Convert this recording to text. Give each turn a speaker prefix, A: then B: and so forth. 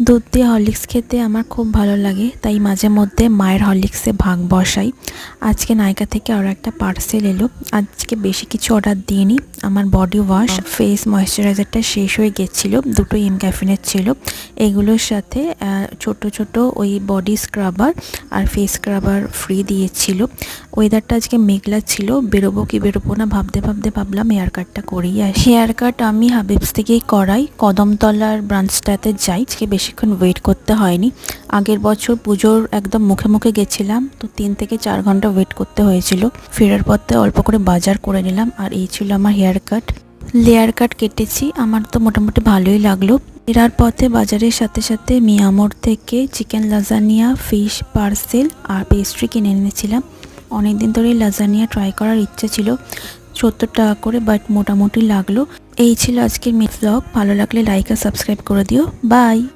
A: দুধ দিয়ে হরলিক্স খেতে আমার খুব ভালো লাগে, তাই মাঝে মধ্যে মায়ের হরলিক্সে ভাগ বসাই। আজকে নায়িকা থেকে আরও একটা পার্সেল এলো। আজকে বেশি কিছু অর্ডার দিইনি। আমার বডি ওয়াশ, ফেস ময়েশ্চারাইজারটা শেষ হয়ে গেছিলো, দুটো এম ক্যাফিনের ছিল। এগুলোর সাথে ছোট ছোট ওই বডি স্ক্রাবার আর ফেস স্ক্রাবার ফ্রি দিয়েছিল। ওয়েদারটা আজকে মেঘলা ছিল, বেরোবো কি বেরোবো না ভাবতে ভাবতে ভাবলাম হেয়ার কাটটা করেই আসি। হেয়ার কাট আমি হাবিবস থেকেই করাই, কদমতলার ব্রাঞ্চটাতে যাই। আজকে বেশিক্ষণ ওয়েট করতে হয়নি। আগের বছর পুজোর একদম মুখে মুখে গেছিলাম, তো 3 থেকে 4 ঘন্টা ওয়েট করতে হয়েছিল। ফেরার পথে অল্প করে বাজার করে নিলাম, আর এই ছিল আমার হেয়ার কাট। লেয়ার কাট কেটেছি, আমার তো মোটামুটি ভালোই লাগলো। ফেরার পথে বাজারের সাথে সাথে মিয়ামোর থেকে চিকেন লাজানিয়া, ফিশ পার্সেল আর পেস্ট্রি কিনে এনেছিলাম। অনেকদিন ধরেই লাজানিয়া ট্রাই করার ইচ্ছা ছিল, 70 টাকা করে, বাট মোটামুটি লাগলো। এই ছিল আজকের মিট ব্লগ। ভালো লাগলে লাইক আর সাবস্ক্রাইব করে দিও। বাই।